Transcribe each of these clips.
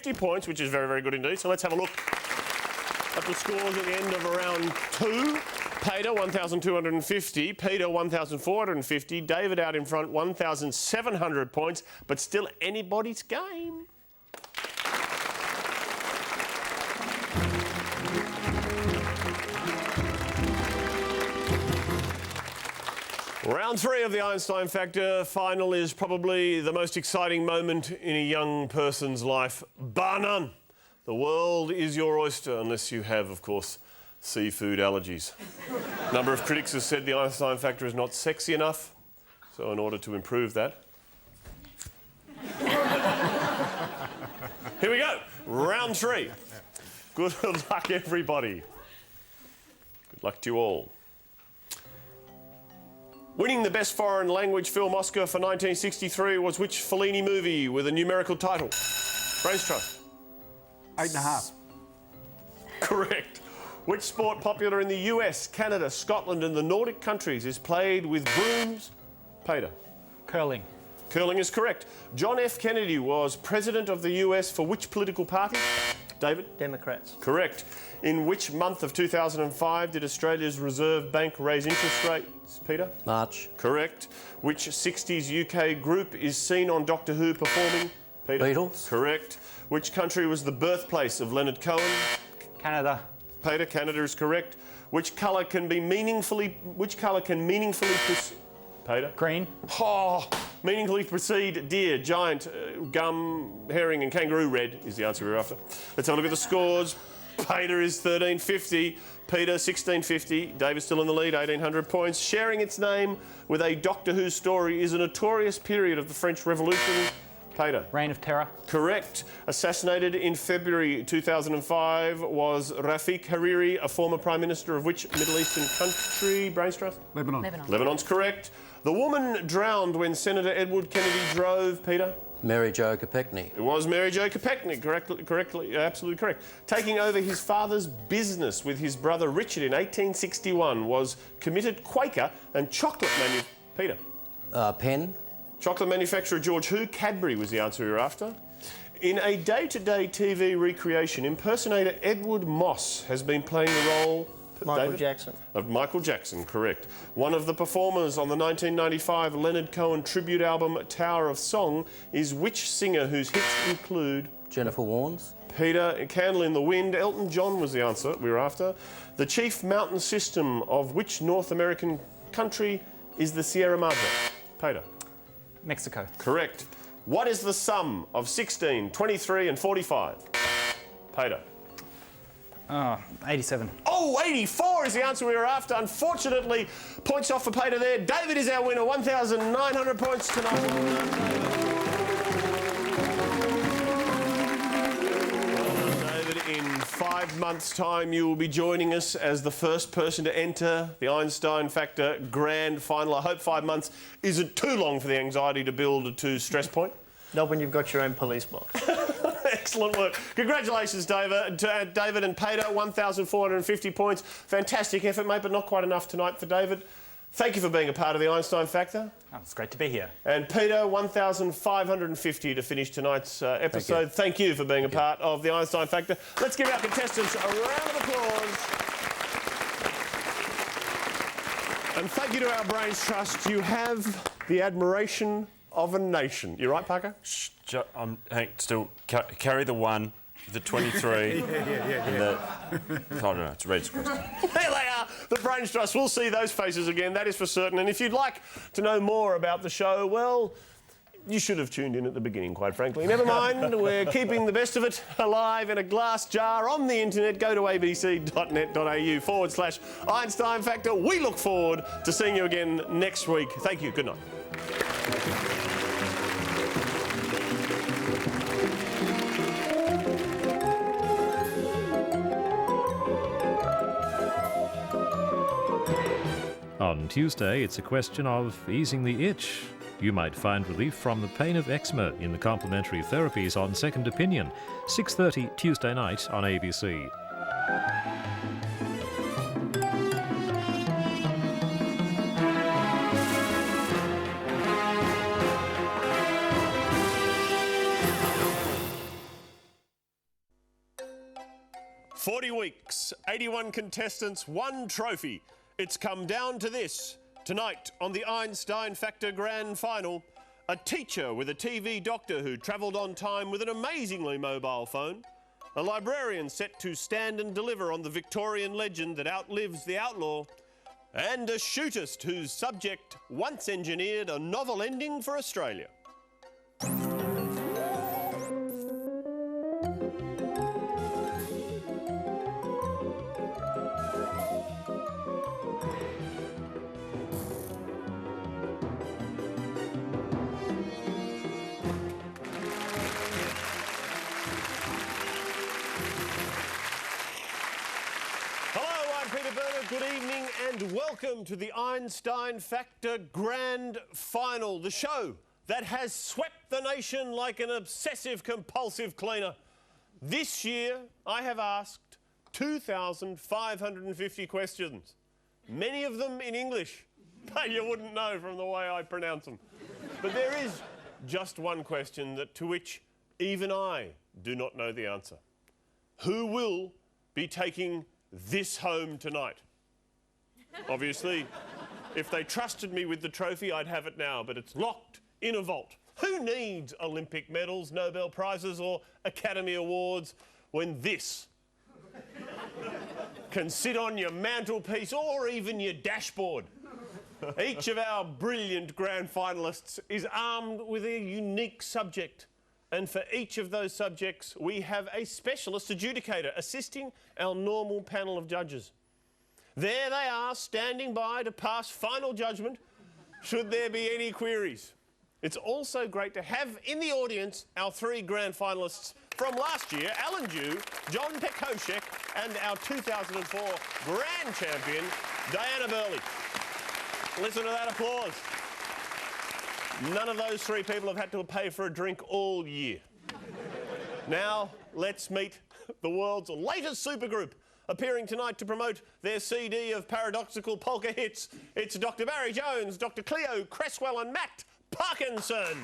50 points, which is very, very good indeed. So let's have a look at the scores at the end of round 2. Peter, 1,250. Peter, 1,450. David out in front, 1,700 points, but still anybody's game. Round 3 of the Einstein Factor final is probably the most exciting moment in a young person's life, bar none. The world is your oyster, unless you have, of course, seafood allergies. A number of critics have said the Einstein Factor is not sexy enough, so in order to improve that... Here we go, round 3. Good luck, everybody. Good luck to you all. Winning the Best Foreign Language Film Oscar for 1963 was which Fellini movie with a numerical title? Brains Trust. 8.5. Correct. Which sport popular in the US, Canada, Scotland and the Nordic countries is played with brooms? Peter. Curling. Curling is correct. John F. Kennedy was president of the US for which political party? David? Democrats. Correct. In which month of 2005 did Australia's Reserve Bank raise interest rates? Peter? March. Correct. Which 60s UK group is seen on Doctor Who performing? Peter? Beatles. Correct. Which country was the birthplace of Leonard Cohen? Canada. Peter, Canada is correct. Which colour can meaningfully Peter? Green. Oh, meaningfully precede deer, giant, gum, herring and kangaroo. Red is the answer we're after. Let's have a look at the scores. Peter is 1,350. Peter, 1,650. David's still in the lead, 1,800 points. Sharing its name with a Doctor Who story is a notorious period of the French Revolution. Peter. Reign of Terror. Correct. Assassinated in February 2005 was Rafik Hariri, a former Prime Minister of which Middle Eastern country? Brains Trust? Lebanon. Lebanon's correct. The woman drowned when Senator Edward Kennedy drove, Peter? Mary Jo Kopechne. It was Mary Jo Kopechne, correctly, absolutely correct. Taking over his father's business with his brother Richard in 1861 was committed Quaker and chocolate Peter? Penn. Chocolate manufacturer George Who? Cadbury was the answer you're after. In a day-to-day TV recreation, impersonator Edward Moss has been playing the role... Michael Jackson. Of Michael Jackson, correct. One of the performers on the 1995 Leonard Cohen tribute album Tower of Song is which singer whose hits include... Jennifer Warnes. Peter, Candle in the Wind. Elton John was the answer we were after. The chief mountain system of which North American country is the Sierra Madre? Peter. Mexico. Correct. What is the sum of 16, 23 and 45? Peter. 87. Oh, 84 is the answer we were after. Unfortunately, points off for Peter there. David is our winner, 1,900 points tonight. In 5 months' time, you will be joining us as the first person to enter the Einstein Factor Grand Final. I hope 5 months isn't too long for the anxiety to build to stress point. Not when you've got your own police box. Excellent work. Congratulations, David. David and Peter, 1,450 points. Fantastic effort, mate, but not quite enough tonight for David. Thank you for being a part of the Einstein Factor. Oh, it's great to be here. And Peter, 1,550 to finish tonight's episode. Thank you for being a part of the Einstein Factor. Let's give our contestants a round of applause. And thank you to our Brains Trust. You have the admiration of a nation. You right, Parker? Hank, still carry the 1, the 23, and the... I don't know, it's a Red's question. There they are, the Brains Trust. We'll see those faces again, that is for certain. And if you'd like to know more about the show, well, you should have tuned in at the beginning, quite frankly. Never mind, we're keeping the best of it alive in a glass jar on the internet. Go to abc.net.au/Einstein Factor. We look forward to seeing you again next week. Thank you, good night. On Tuesday, it's a question of easing the itch. You might find relief from the pain of eczema in the complementary therapies on Second Opinion, 6:30 Tuesday night on ABC. 40 weeks, 81 contestants, 1 trophy. It's come down to this. Tonight on the Einstein Factor Grand Final, a teacher with a TV doctor who travelled on time with an amazingly mobile phone, a librarian set to stand and deliver on the Victorian legend that outlives the outlaw, and a shootist whose subject once engineered a novel ending for Australia. Peter Berner, good evening and welcome to the Einstein Factor Grand Final, the show that has swept the nation like an obsessive-compulsive cleaner. This year, I have asked 2,550 questions, many of them in English, but you wouldn't know from the way I pronounce them. But there is just one question to which even I do not know the answer. Who will be taking this home tonight? Obviously, if they trusted me with the trophy, I'd have it now, but it's locked in a vault. Who needs Olympic medals, Nobel Prizes or Academy Awards when this can sit on your mantelpiece or even your dashboard? Each of our brilliant grand finalists is armed with a unique subject. And for each of those subjects, we have a specialist adjudicator assisting our normal panel of judges. There they are, standing by to pass final judgment, should there be any queries. It's also great to have in the audience our 3 grand finalists from last year, Alan Dew, John Pekoshek, and our 2004 grand champion, Diana Burley. Listen to that applause. None of those 3 people have had to pay for a drink all year. Now, let's meet the world's latest supergroup, appearing tonight to promote their CD of paradoxical polka hits. It's Dr. Barry Jones, Dr. Cleo Cresswell and Matt Parkinson.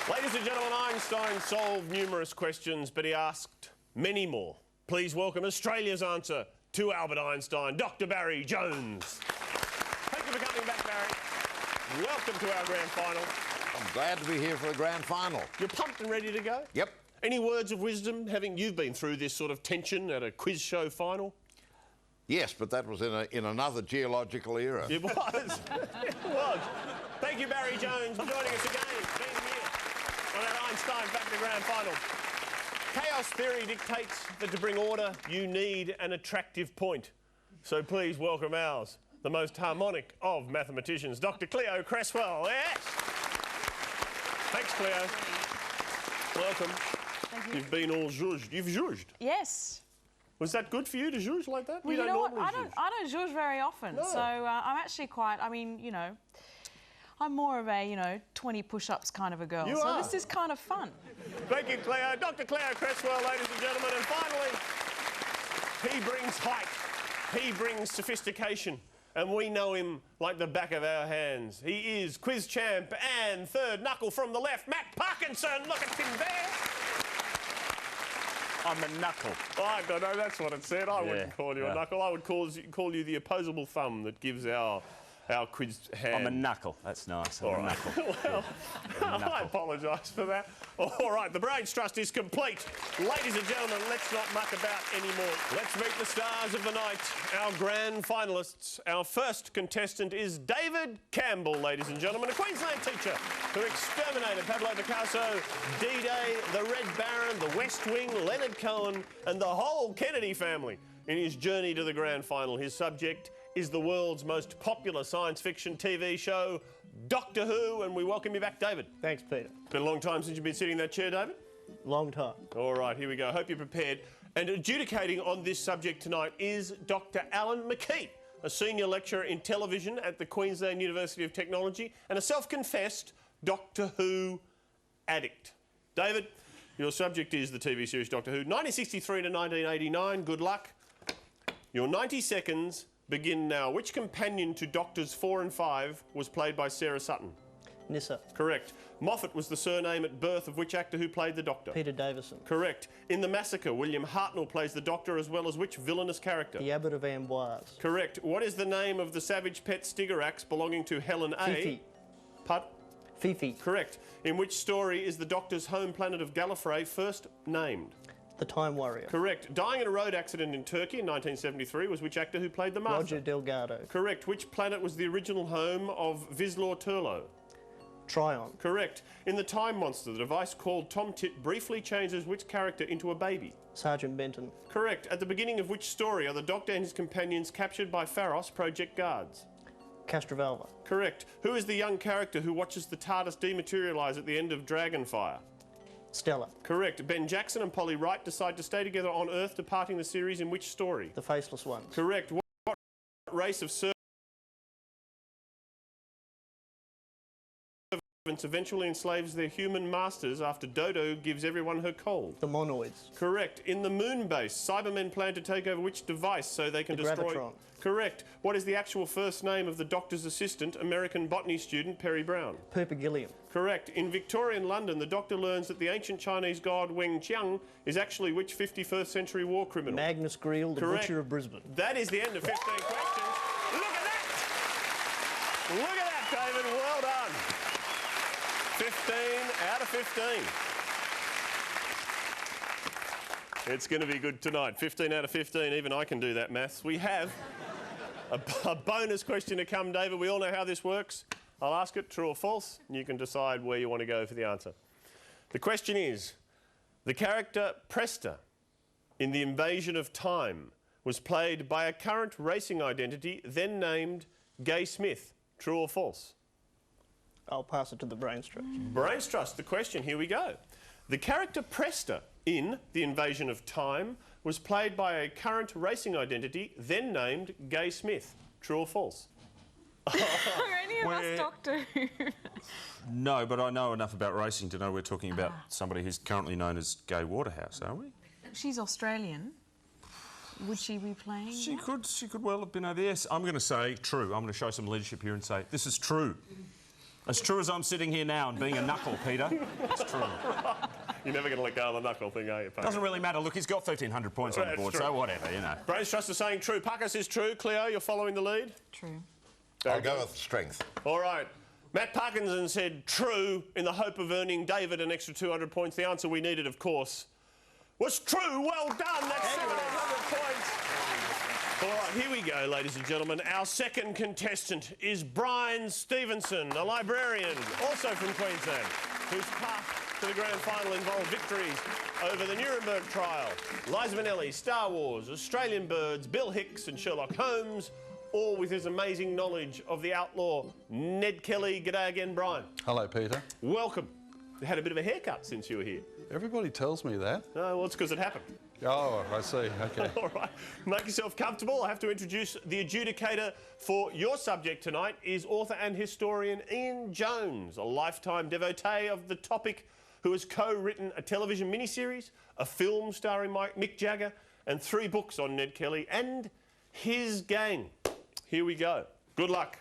Ladies and gentlemen, Einstein solved numerous questions, but he asked many more. Please welcome Australia's answer to Albert Einstein, Dr. Barry Jones. Thank you for coming back, Barry. Welcome to our grand final. I'm glad to be here for the grand final. You're pumped and ready to go? Yep. Any words of wisdom, having you've been through this sort of tension at a quiz show final? Yes, but that was in another geological era. It was. It was. Thank you, Barry Jones, for joining us again, being here on our Einstein Factor Grand Final. Chaos theory dictates that to bring order, you need an attractive point. So please welcome ours, the most harmonic of mathematicians, Dr. Cleo Cresswell. Yes! Thanks, Cleo. Welcome. Thank you. You've been all zhuzhed. You've zhuzhed. Yes. Was that good for you to zhuzh like that? Well, you know what? I don't zhuzh very often, No. so I'm actually quite. I mean, you know, I'm more of a 20 push-ups kind of a girl. You so are. this is kind of fun. Thank you, Cleo. Dr. Cleo Cresswell, ladies and gentlemen. And finally, he brings height. He brings sophistication. And we know him like the back of our hands. He is quiz champ and third knuckle from the left, Matt Parkinson. Look at him there. I'm a knuckle. I don't know, that's what it said. I wouldn't Yeah, call you a yeah. knuckle. I would call you the opposable thumb that gives our quiz hand. I'm a knuckle. That's nice. I'm a knuckle. Well, I apologise for that. All right, the brains trust is complete. Ladies and gentlemen, let's not muck about anymore. Let's meet the stars of the night, our grand finalists. Our first contestant is David Campbell, ladies and gentlemen, a Queensland teacher who exterminated Pablo Picasso, D-Day, the Red Baron, the West Wing, Leonard Cohen and the whole Kennedy family in his journey to the grand final. His subject is the world's most popular science fiction TV show, Doctor Who, and we welcome you back, David. Thanks, Peter. Been a long time since you've been sitting in that chair, David. Long time. All right, here we go. Hope you're prepared. And adjudicating on this subject tonight is Dr. Alan McKee, a senior lecturer in television at the Queensland University of Technology and a self-confessed Doctor Who addict. David, your subject is the TV series Doctor Who, 1963 to 1989. Good luck. Your 90 seconds begin now. Which companion to Doctors 4 and 5 was played by Sarah Sutton? Nissa. Correct. Moffat was the surname at birth of which actor who played the Doctor? Peter Davison. Correct. In The Massacre, William Hartnell plays the Doctor as well as which villainous character? The Abbot of Amboise. Correct. What is the name of the savage pet Stigerax belonging to Helen A? Fifi. Pardon? Fifi. Correct. In which story is the Doctor's home planet of Gallifrey first named? The Time Warrior. Correct. Dying in a road accident in Turkey in 1973 was which actor who played the Master? Roger Delgado. Correct. Which planet was the original home of Vislor Turlo? Tryon. Correct. In The Time Monster, the device called Tom Tit briefly changes which character into a baby? Sergeant Benton. Correct. At the beginning of which story are the Doctor and his companions captured by Pharos Project Guards? Castrovalva. Correct. Who is the young character who watches the TARDIS dematerialise at the end of Dragonfire? Stella. Correct. Ben Jackson and Polly Wright decide to stay together on Earth, departing the series in which story? The Faceless Ones. Correct. What race of servants eventually enslaves their human masters after Dodo gives everyone her cold? The Monoids. Correct. In the moon base, Cybermen plan to take over which device so they can The destroy... Gravitron. Correct. What is the actual first name of the Doctor's assistant, American botany student Perry Brown? Pooper Gilliam. Correct. In Victorian London, the Doctor learns that the ancient Chinese god Weng Qiang is actually which 51st century war criminal? Magnus Greel, the Correct. Butcher of Brisbane. That is the end of 15 questions. Look at that! Look at that, David. Well done. 15 out of 15. It's going to be good tonight. 15 out of 15. Even I can do that maths. We have a bonus question to come, David. We all know how this works. I'll ask it, true or false, and you can decide where you want to go for the answer. The question is, the character Presta in The Invasion of Time was played by a current racing identity then named Gay Smith. True or false? I'll pass it to the Brains Trust. Brains Trust, the question, here we go. The character Presta in The Invasion of Time was played by a current racing identity then named Gay Smith. True or false? Are any of us Doctor Who? No, but I know enough about racing to know we're talking about somebody who's currently known as Gay Waterhouse, are we? She's Australian. Would she be playing? She could well have been over there. Yes, I'm going to say true. I'm going to show some leadership here and say this is true. As true as I'm sitting here now and being a knuckle, Peter. It's true. You're never going to let go of the knuckle thing, are you, Parker? Doesn't really matter. Look, he's got 1,300 points on the board, so whatever, you know. Brains Trust is saying true. Parker says true. Cleo, you're following the lead? True. I'll go with strength. All right. Matt Parkinson said true in the hope of earning David an extra 200 points. The answer we needed, of course, was true. Well done. That's 700 points. All right, here we go, ladies and gentlemen. Our second contestant is Brian Stevenson, a librarian, also from Queensland, whose path to the grand final involved victories over the Nuremberg trial, Liza Minnelli, Star Wars, Australian Birds, Bill Hicks and Sherlock Holmes, all with his amazing knowledge of the outlaw Ned Kelly. G'day again, Brian. Hello, Peter. Welcome. You had a bit of a haircut since you were here. Everybody tells me that. No, well, it's because it happened. Oh, I see. Okay. All right. Make yourself comfortable. I have to introduce the adjudicator for your subject tonight is author and historian Ian Jones, a lifetime devotee of the topic who has co-written a television miniseries, a film starring Mick Jagger, and 3 books on Ned Kelly and his gang. Here we go. Good luck.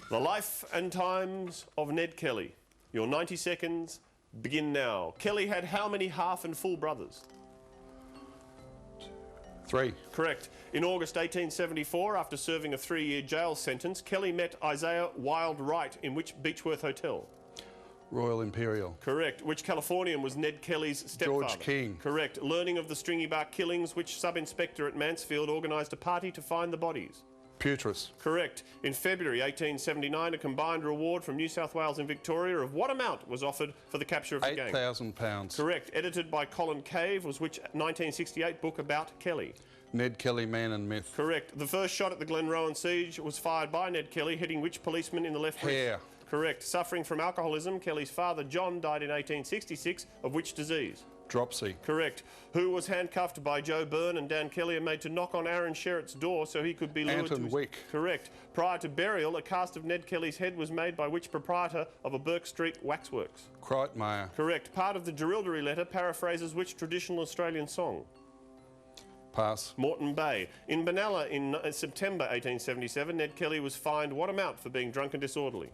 The life and times of Ned Kelly. Your 90 seconds begin now. Kelly had how many half and full brothers? 3. Correct. In August 1874, after serving a 3-year jail sentence, Kelly met Isaiah Wilde Wright in which Beechworth Hotel? Royal Imperial. Correct. Which Californian was Ned Kelly's stepfather? George King. Correct. Learning of the Stringy Bark killings, which sub-inspector at Mansfield organised a party to find the bodies? Putris. Correct. In February 1879, a combined reward from New South Wales and Victoria of what amount was offered for the capture of the gang? £8,000. Correct. Edited by Colin Cave was which 1968 book about Kelly? Ned Kelly, Man and Myth. Correct. The first shot at the Glenrowan siege was fired by Ned Kelly, hitting which policeman in the left wrist? Hare. Correct. Suffering from alcoholism, Kelly's father John died in 1866 of which disease? Dropsy. Correct. Who was handcuffed by Joe Byrne and Dan Kelly and made to knock on Aaron Sherritt's door so he could be lured Anton to his... Wick. Correct. Prior to burial, a cast of Ned Kelly's head was made by which proprietor of a Burke Street waxworks? Kreitmeyer. Correct. Part of the Jerilderie letter paraphrases which traditional Australian song? Pass. Moreton Bay. In Benalla in September 1877, Ned Kelly was fined what amount for being drunk and disorderly?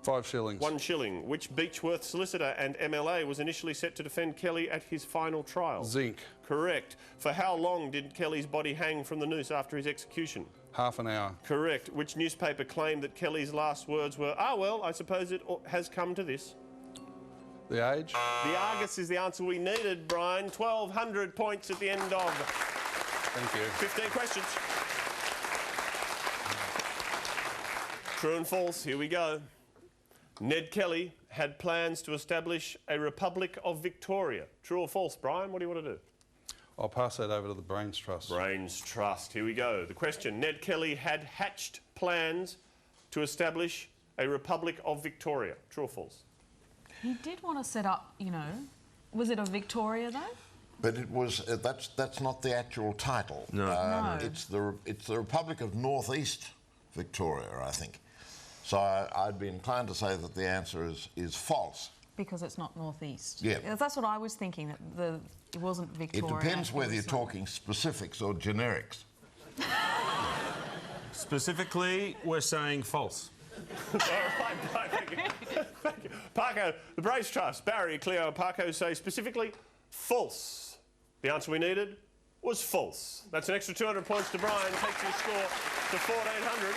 5 shillings. 1 shilling. Which Beechworth solicitor and MLA was initially set to defend Kelly at his final trial? Zinc. Correct. For how long did Kelly's body hang from the noose after his execution? Half an hour. Correct. Which newspaper claimed that Kelly's last words were, "Ah, well, I suppose it has come to this"? The Age. The Argus is the answer we needed, Brian. 1,200 points at the end of Thank you. 15 questions. True and false, here we go. Ned Kelly had plans to establish a Republic of Victoria. True or false, Brian? What do you want to do? I'll pass that over to the Brains Trust. Brains Trust. Here we go. The question. Ned Kelly had hatched plans to establish a Republic of Victoria. True or false? He did want to set up, you know, was it a Victoria though? But it was that's not the actual title. No. No. It's the Republic of North East Victoria, I think. So I'd be inclined to say that the answer is false. Because it's not northeast. Yeah. That's what I was thinking, that it wasn't Victoria. It depends whether it you're was not. talking specifics or generics. Specifically, we're saying false. All right, thank you. Thank you. Parko, the Brains Trust, Barry, Cleo and Parko say specifically false. The answer we needed was false. That's an extra 200 points to Brian, takes his score to 1,400.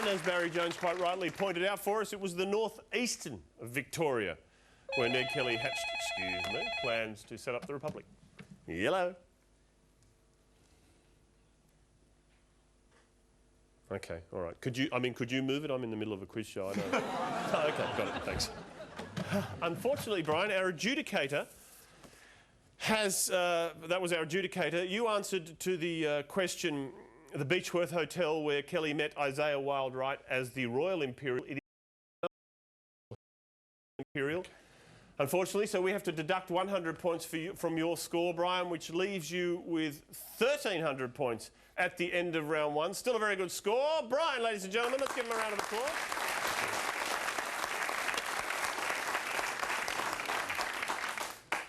And as Barry Jones quite rightly pointed out for us, it was the northeastern of Victoria where Ned Kelly hatched, plans to set up the Republic. Yellow. Okay, all right. Could you move it? I'm in the middle of a quiz show, I know. Oh, okay, got it, thanks. Unfortunately, Brian, our adjudicator has, that was our adjudicator. You answered to the question, the Beechworth Hotel where Kelly met Isaiah Wildwright as the Royal Imperial. It is Imperial. Unfortunately, so we have to deduct 100 points from your score, Brian, which leaves you with 1,300 points at the end of round one. Still a very good score. Brian, ladies and gentlemen, let's give him a round of applause.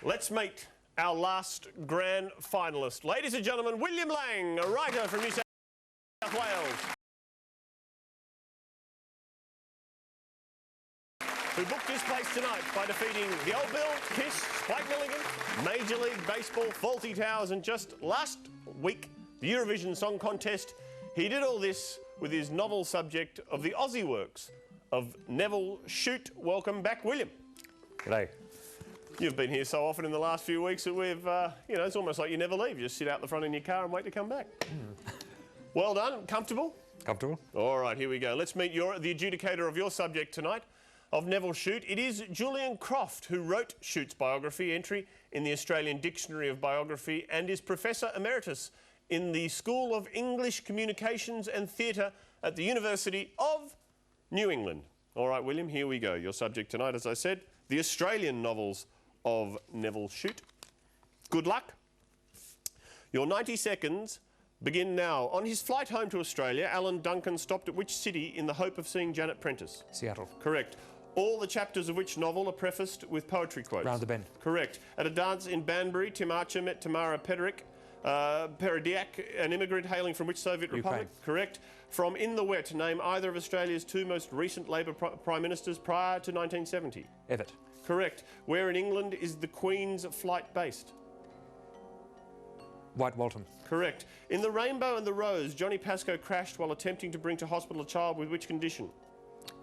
Let's meet our last grand finalist. Ladies and gentlemen, William Lang, a writer from New South Wales, who booked his place tonight by defeating the Old Bill, Kiss, Spike Milligan, Major League Baseball, Fawlty Towers, and just last week, the Eurovision Song Contest. He did all this with his novel subject of the Aussie works of Neville Shute. Welcome back, William. G'day. You've been here so often in the last few weeks that we've, you know, it's almost like you never leave. You just sit out the front in your car and wait to come back. Well done. Comfortable? Comfortable? All right, here we go. Let's meet the adjudicator of your subject tonight, of Neville Shute. It is Julian Croft who wrote Shute's biography entry in the Australian Dictionary of Biography and is Professor Emeritus in the School of English Communications and Theatre at the University of New England. All right, William, here we go. Your subject tonight, as I said, the Australian novels of Neville Shute. Good luck. Your 90 seconds begin now. On his flight home to Australia, Alan Duncan stopped at which city in the hope of seeing Janet Prentice? Seattle. Correct. All the chapters of which novel are prefaced with poetry quotes? Round the Bend. Correct. At a dance in Banbury, Tim Archer met Tamara Perediak, an immigrant hailing from which Soviet Republic? Correct. From In the Wet, name either of Australia's two most recent Labor Prime Ministers prior to 1970? Evatt. Correct. Where in England is the Queen's flight based? White Waltham. Correct. In The Rainbow and the Rose, Johnny Pascoe crashed while attempting to bring to hospital a child with which condition?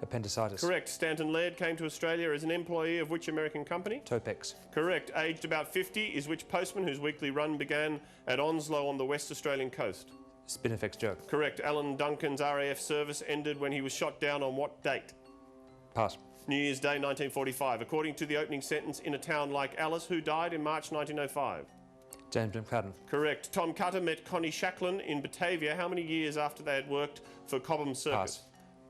Appendicitis. Correct. Stanton Laird came to Australia as an employee of which American company? Topex. Correct. Aged about 50 is which postman whose weekly run began at Onslow on the West Australian coast? Spinifex Joe. Correct. Alan Duncan's RAF service ended when he was shot down on what date? Pass. New Year's Day 1945. According to the opening sentence, in a town like Alice, who died in March 1905? James McFadden. Correct. Tom Cutter met Connie Shacklin in Batavia how many years after they had worked for Cobham Circus? Pass.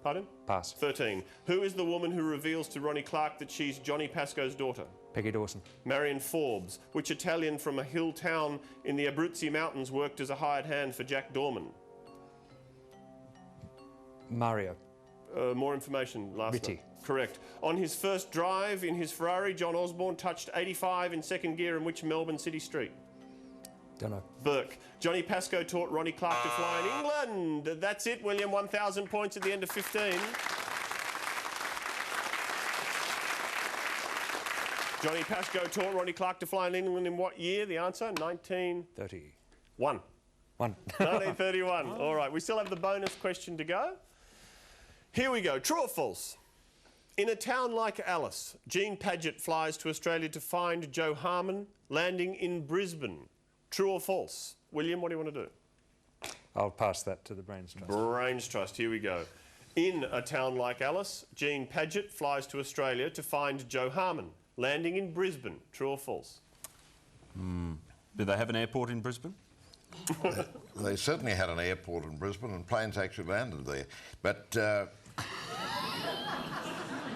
Pardon? Pass. 13. Who is the woman who reveals to Ronnie Clark that she's Johnny Pascoe's daughter? Peggy Dawson. Marion Forbes. Which Italian from a hill town in the Abruzzi Mountains worked as a hired hand for Jack Dorman? Mario. More information last Ritty. night. Correct. On his first drive in his Ferrari, John Osborne touched 85 in second gear in which Melbourne city street? Don't know. Burke. Johnny Pascoe taught Ronnie Clark to fly in England. That's it, William. 1,000 points at the end of 15. Johnny Pascoe taught Ronnie Clark to fly in England in what year? The answer, 1931. 1931. All right, we still have the bonus question to go. Here we go. True or false? In a town like Alice, Jean Padgett flies to Australia to find Joe Harmon landing in Brisbane. True or false? William, what do you want to do? I'll pass that to the Brains Trust. Brains Trust, here we go. In a town like Alice, Jean Padgett flies to Australia to find Joe Harmon landing in Brisbane. True or false? Do they have an airport in Brisbane? They certainly had an airport in Brisbane and planes actually landed there. But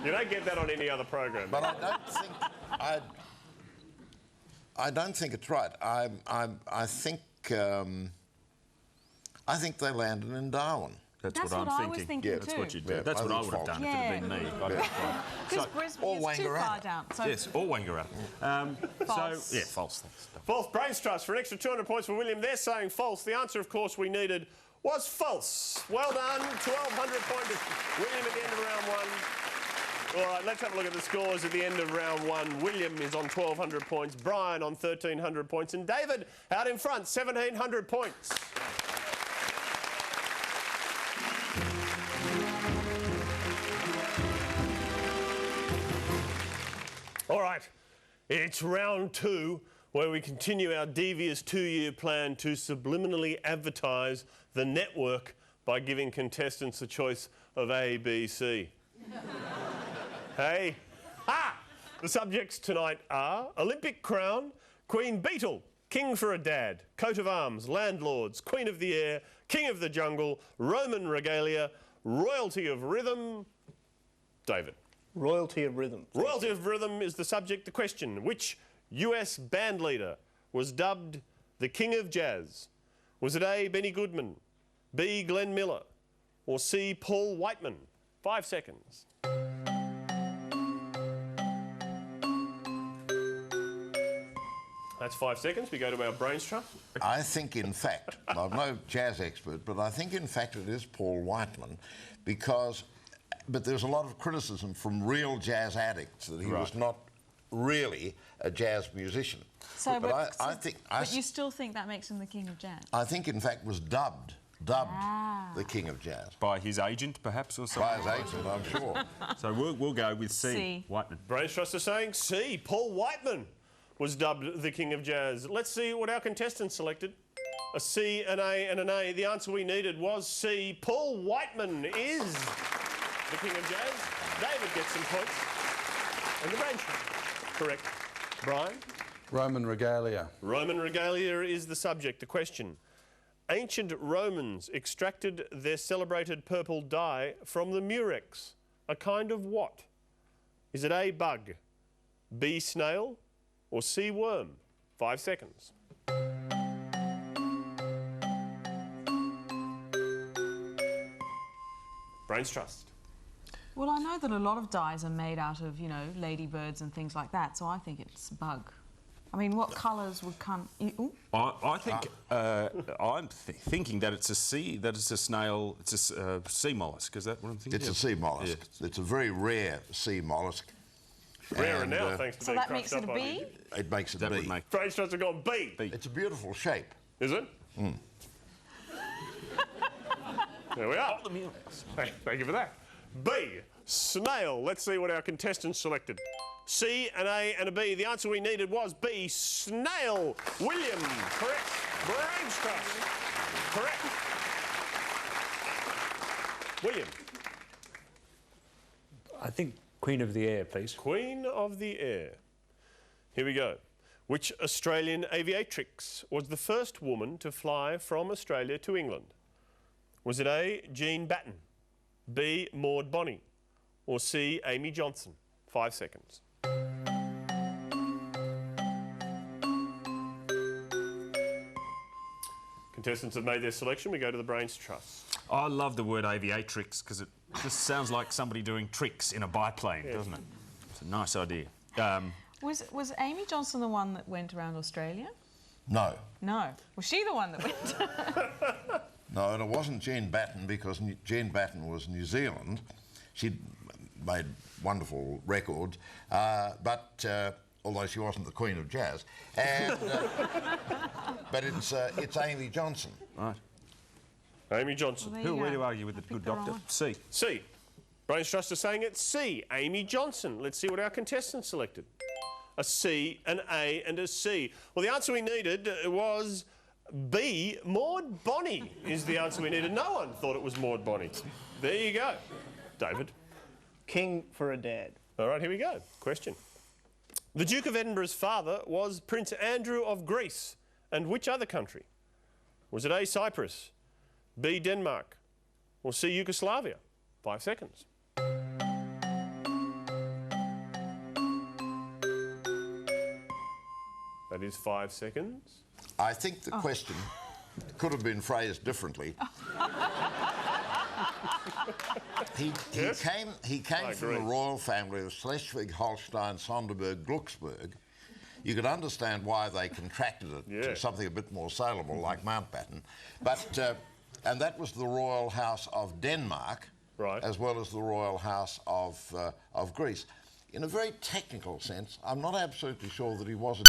You don't get that on any other program. I don't think I don't think it's right. I think they landed in Darwin. That's what what I'm I was thinking Yeah, too. That's what you do. Yeah, That's I what I think would have false. done if it had been me. Got it right. Because Brisbane or is too Wangaratta. far down. So Yes, or Wangaratta. False. So, yeah, false. Thanks. False. Brains Trust for an extra 200 points for William. They're saying false. The answer, of course, we needed was false. Well done. 1,200 points. William at the end of round one. All right, let's have a look at the scores at the end of round one. William is on 1,200 points, Brian on 1,300 points, and David out in front, 1,700 points. All right, it's round two, where we continue our devious two-year plan to subliminally advertise the network by giving contestants a choice of A, B, C. Hey. The subjects tonight are Olympic crown, Queen Beetle, King for a Dad, Coat of Arms, Landlords, Queen of the Air, King of the Jungle, Roman regalia, Royalty of Rhythm. David. Royalty of Rhythm. Royalty of Rhythm is the subject. The question: which US band leader was dubbed the King of Jazz? Was it A, Benny Goodman, B, Glenn Miller, or C, Paul Whiteman? 5 seconds. That's 5 seconds. We go to our Brains Trust. I think, in fact, I'm no jazz expert, but I think, in fact, it is Paul Whiteman, but there's a lot of criticism from real jazz addicts that he was not really a jazz musician. So, but I think... But you still think that makes him the King of Jazz? I think, in fact, was dubbed the King of Jazz. By his agent, perhaps, or something? By his agent, I'm sure. So we'll go with C. C. Whiteman. Brains Trust are saying C, Paul Whiteman was dubbed the King of Jazz. Let's see what our contestants selected. A C, an A and an A. The answer we needed was C. Paul Whiteman is the King of Jazz. David gets some points. And the Brains Trust. Correct. Brian? Roman regalia. Roman regalia is the subject. The question: ancient Romans extracted their celebrated purple dye from the murex. A kind of what? Is it A, bug, B, snail, or C, worm? 5 seconds. Brains Trust. Well, I know that a lot of dyes are made out of, you know, ladybirds and things like that, so I think it's bug. I mean, what colours would come... I think I'm thinking that it's a sea, that it's a snail, it's a sea mollusk. Is that what I'm thinking? It's a sea mollusk. Yeah. It's a very rare sea mollusk. Rarer now, thanks to So being that crushed makes it up a by B? It makes it That B. would make... Brains Trust have gone B. It's a beautiful shape. Is it? There we are. Thank you for that. B, snail. Let's see what our contestants selected. C, an A and a B. The answer we needed was B, snail. William, correct. Brains Trust, correct. William. I think Queen of the Air, please. Queen of the Air. Here we go. Which Australian aviatrix was the first woman to fly from Australia to England? Was it A, Jean Batten, B, Maud Bonney, or C, Amy Johnson? 5 seconds. Contestants have made their selection. We go to the Brains Trust. I love the word aviatrix because it just sounds like somebody doing tricks in a biplane, doesn't it? It's a nice idea. Was Amy Johnson the one that went around Australia? No. No. Was she the one that went? No, and it wasn't Jean Batten, because Jean Batten was New Zealand. She'd made wonderful records, but although she wasn't the Queen of Jazz. And, but it's Amy Johnson. Right. Amy Johnson. Well, Who you are we go. to argue with I the good picked the doctor? wrong one. C. C. Brains Trust is saying it's C. Amy Johnson. Let's see what our contestants selected. A C, an A and a C. Well, the answer we needed was B. Maud Bonney is the answer we needed. No one thought it was Maud Bonney. There you go. David. King for a dad. All right, here we go. Question. The Duke of Edinburgh's father was Prince Andrew of Greece. And which other country? Was it A, Cyprus, B, Denmark, or C, Yugoslavia? 5 seconds. That is 5 seconds. I think the question could have been phrased differently. He came from the royal family of Schleswig-Holstein, Sonderburg, Glucksburg. You could understand why they contracted it to something a bit more saleable, like Mountbatten. But and that was the royal house of Denmark, as well as the royal house of Greece. In a very technical sense, I'm not absolutely sure that he was a